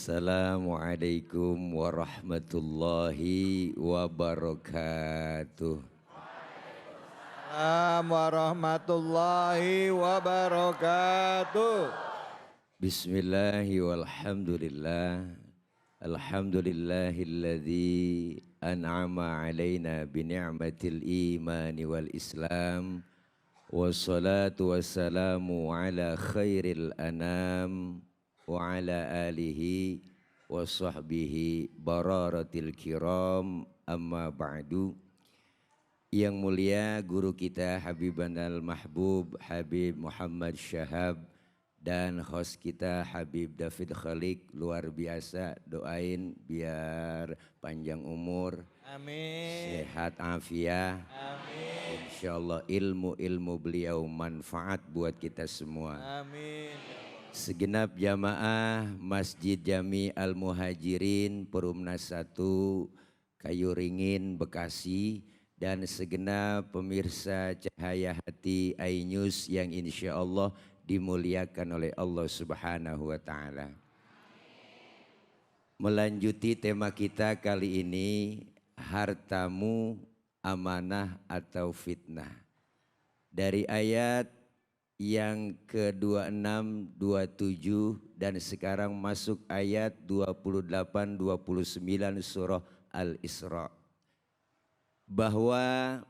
Assalamualaikum warahmatullahi wabarakatuh. Assalamualaikum warahmatullahi wabarakatuh. Bismillahi walhamdulillah. Alhamdulillahilladzi an'ama alaina bini'matil imani wal islam. Wassalatu wassalamu ala khairil anam wa ala alihi wa sahbihi bararatil kiram, amma ba'du. Yang mulia guru kita Habibanal Mahbub Habib Muhammad Syahab dan host kita Habib David Khalik, luar biasa, doain biar panjang umur, Amin. sehat afiat. Amin. Insyaallah ilmu beliau manfaat buat kita semua. Amin. Segenap jamaah Masjid Jami Al Muhajirin Perumnas 1 Kayu Ringin Bekasi dan segenap pemirsa Cahaya Hati iNews yang insya Allah dimuliakan oleh Allah Subhanahu wa Ta'ala. Melanjuti tema kita kali ini, hartamu amanah atau fitnah. Dari ayat yang ke-26, 27 dan sekarang masuk ayat 28, 29 surah Al-Isra. Bahwa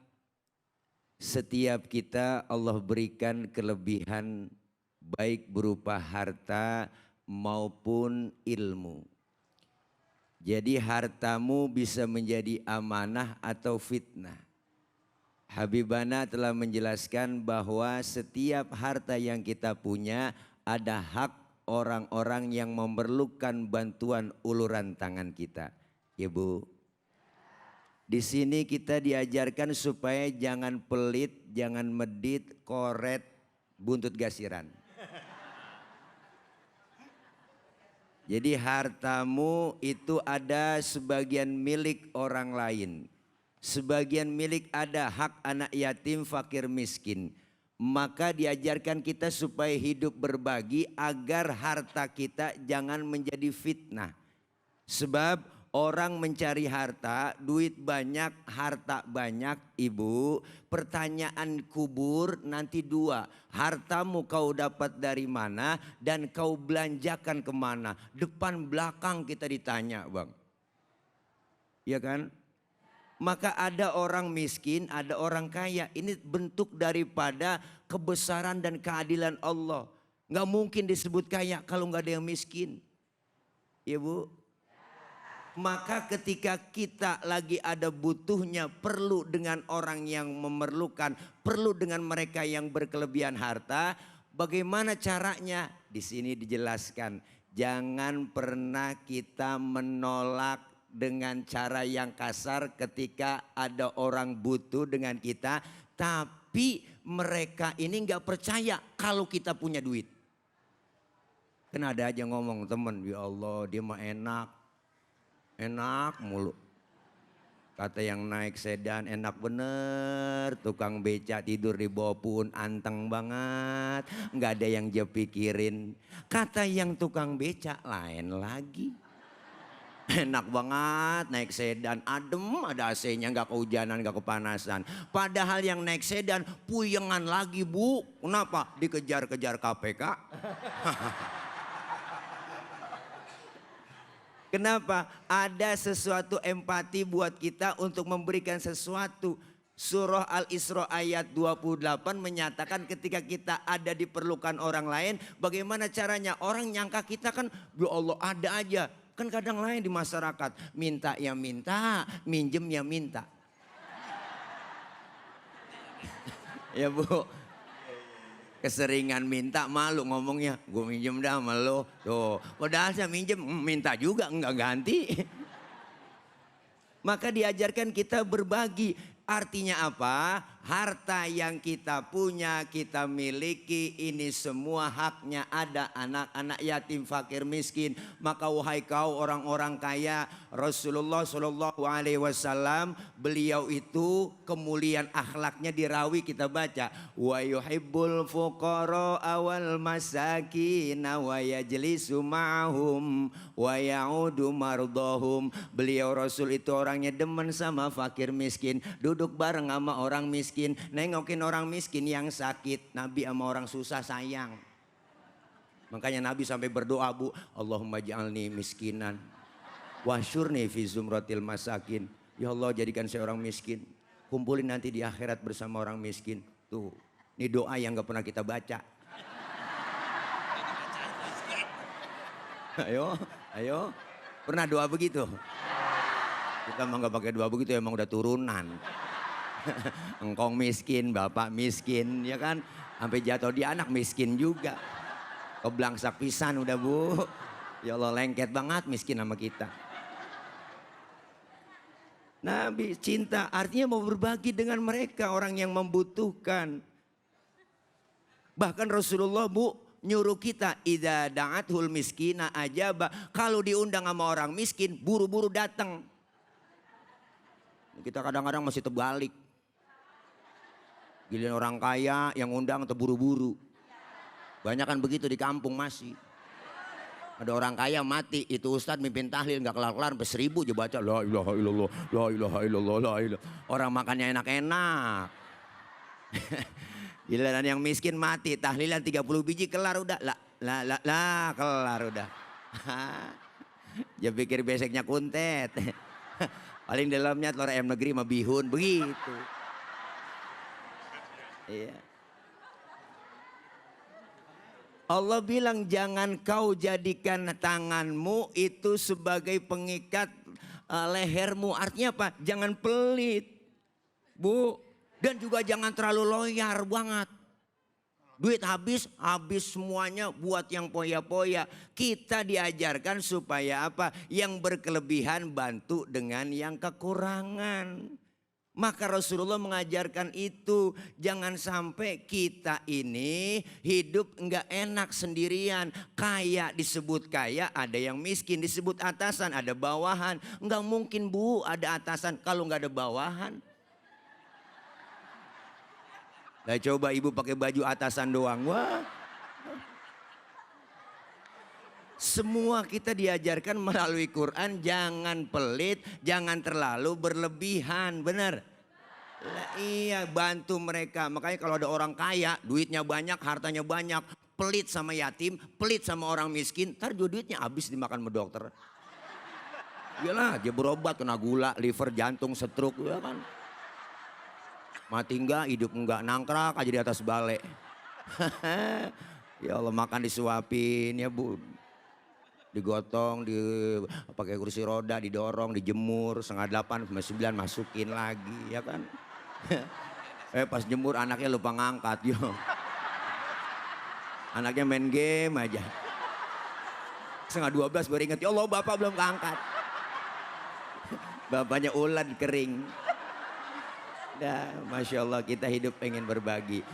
setiap kita Allah berikan kelebihan baik berupa harta maupun ilmu. Jadi hartamu bisa menjadi amanah atau fitnah. Habibana telah menjelaskan bahwa setiap harta yang kita punya ada hak orang-orang yang memerlukan bantuan uluran tangan kita. Ibu, di sini kita diajarkan supaya jangan pelit, jangan medit, koret, buntut gasiran. Jadi hartamu itu ada sebagian milik orang lain. Sebagian milik ada hak anak yatim, fakir, miskin. Maka diajarkan kita supaya hidup berbagi agar harta kita jangan menjadi fitnah. Sebab orang mencari harta, duit banyak, harta banyak, ibu. Pertanyaan kubur nanti dua. Hartamu kau dapat dari mana dan kau belanjakan kemana? Depan belakang kita ditanya, bang. Iya kan? Maka ada orang miskin, ada orang kaya. Ini bentuk daripada kebesaran dan keadilan Allah. Nggak mungkin disebut kaya kalau nggak ada yang miskin. Ya bu. Maka ketika kita lagi ada butuhnya, perlu dengan orang yang memerlukan, perlu dengan mereka yang berkelebihan harta. Bagaimana caranya? Di sini dijelaskan. Jangan pernah kita menolak dengan cara yang kasar ketika ada orang butuh dengan kita, tapi mereka ini nggak percaya kalau kita punya duit. Kan ada aja ngomong temen, ya Allah dia mah enak mulu. Kata yang naik sedan enak bener, tukang beca tidur di bawah pohon anteng banget, nggak ada yang dia pikirin. Kata yang tukang beca lain lagi. Enak banget naik sedan, adem, ada AC-nya, gak kehujanan, gak kepanasan. Padahal yang naik sedan puyengan lagi bu. Kenapa? Dikejar-kejar KPK. Kenapa? Ada sesuatu empati buat kita untuk memberikan sesuatu. Surah Al-Isra ayat 28 menyatakan ketika kita ada diperlukan orang lain, bagaimana caranya? Orang nyangka kita kan, ya Allah ada aja. Kan kadang lain di masyarakat, minta ya minta, minjem ya minta. Ya bu, keseringan minta malu ngomongnya, gue minjem dah sama lo. Tuh, padahal saya minjem, minta juga enggak ganti. Maka diajarkan kita berbagi. Artinya apa? Harta yang kita punya, kita miliki, ini semua haknya ada anak-anak yatim, fakir, miskin. Maka wahai kau orang-orang kaya, Rasulullah Shallallahu Alaihi Wasallam, beliau itu kemuliaan akhlaknya dirawi kita baca. Wa yuhibbul fuqara awal masakin wa yajlisu ma'hum wa ya'udu mardahum. Beliau Rasul itu orangnya demen sama fakir miskin, duduk bareng sama orang miskin, nengokin orang miskin yang sakit. Nabi sama orang susah sayang. Makanya Nabi sampai berdoa, Bu, Allahumma ja'alni miskinan wasyurni fi zumratil masakin. Ya Allah, jadikan saya orang miskin, kumpulin nanti di akhirat bersama orang miskin. Tuh, ini doa yang gak pernah kita baca. Ayo, pernah doa begitu? Kita emang gak pakai doa begitu, emang udah turunan. Engkong miskin, bapak miskin, ya kan? Sampai jatuh di anak miskin juga. Keblangsak pisan udah, Bu. Ya Allah, lengket banget miskin sama kita. Nabi cinta artinya mau berbagi dengan mereka, orang yang membutuhkan. Bahkan Rasulullah, Bu, nyuruh kita idza da'athul miskina ajaba. Kalau diundang sama orang miskin, buru-buru datang. Kita kadang-kadang masih terbalik. Giliran orang kaya yang undang terburu-buru. Banyak kan begitu di kampung masih. Ada orang kaya mati, itu ustadz mimpin tahlil nggak kelar-kelar sampai 1000 aja baca la ilaha illallah, la ilaha illallah, la ilaha. Orang makannya enak-enak. Giliran yang miskin mati, tahlilan 30 biji kelar udah, kelar udah. Dia pikir beseknya kuntet. Paling dalamnya telur ayam negeri sama bihun begitu. Iya. Allah bilang jangan kau jadikan tanganmu itu sebagai pengikat lehermu. Artinya apa? Jangan pelit, Bu. Dan juga jangan terlalu loyar banget. Duit habis semuanya buat yang poya-poya. Kita diajarkan supaya apa? Yang berkelebihan bantu dengan yang kekurangan. Maka Rasulullah mengajarkan itu, jangan sampai kita ini hidup enggak enak sendirian. Kaya disebut kaya, ada yang miskin disebut atasan, ada bawahan. Enggak mungkin, Bu, ada atasan kalau enggak ada bawahan. Nah, coba ibu pakai baju atasan doang, wah. Semua kita diajarkan melalui Quran, jangan pelit, jangan terlalu berlebihan, benar? Lah, iya, bantu mereka. Makanya kalau ada orang kaya, duitnya banyak, hartanya banyak, pelit sama yatim, pelit sama orang miskin, ntar juga duitnya habis dimakan sama dokter. Iyalah, dia berobat kena gula, liver, jantung, stroke, ya kan? Mati enggak, hidup enggak, nangkrak aja di atas bale. Ya Allah, makan disuapin ya, Bu. Digotong, pakai kursi roda, didorong, dijemur, 7:30 sampai 9 masukin lagi, ya kan? Pas jemur anaknya lupa ngangkat, yo. Anaknya main game aja. 11:30 baru inget, ya Allah bapak belum keangkat. Bapaknya ulan kering. Dah, Masya Allah kita hidup pengen berbagi.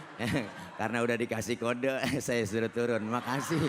Karena udah dikasih kode, saya suruh turun. Makasih.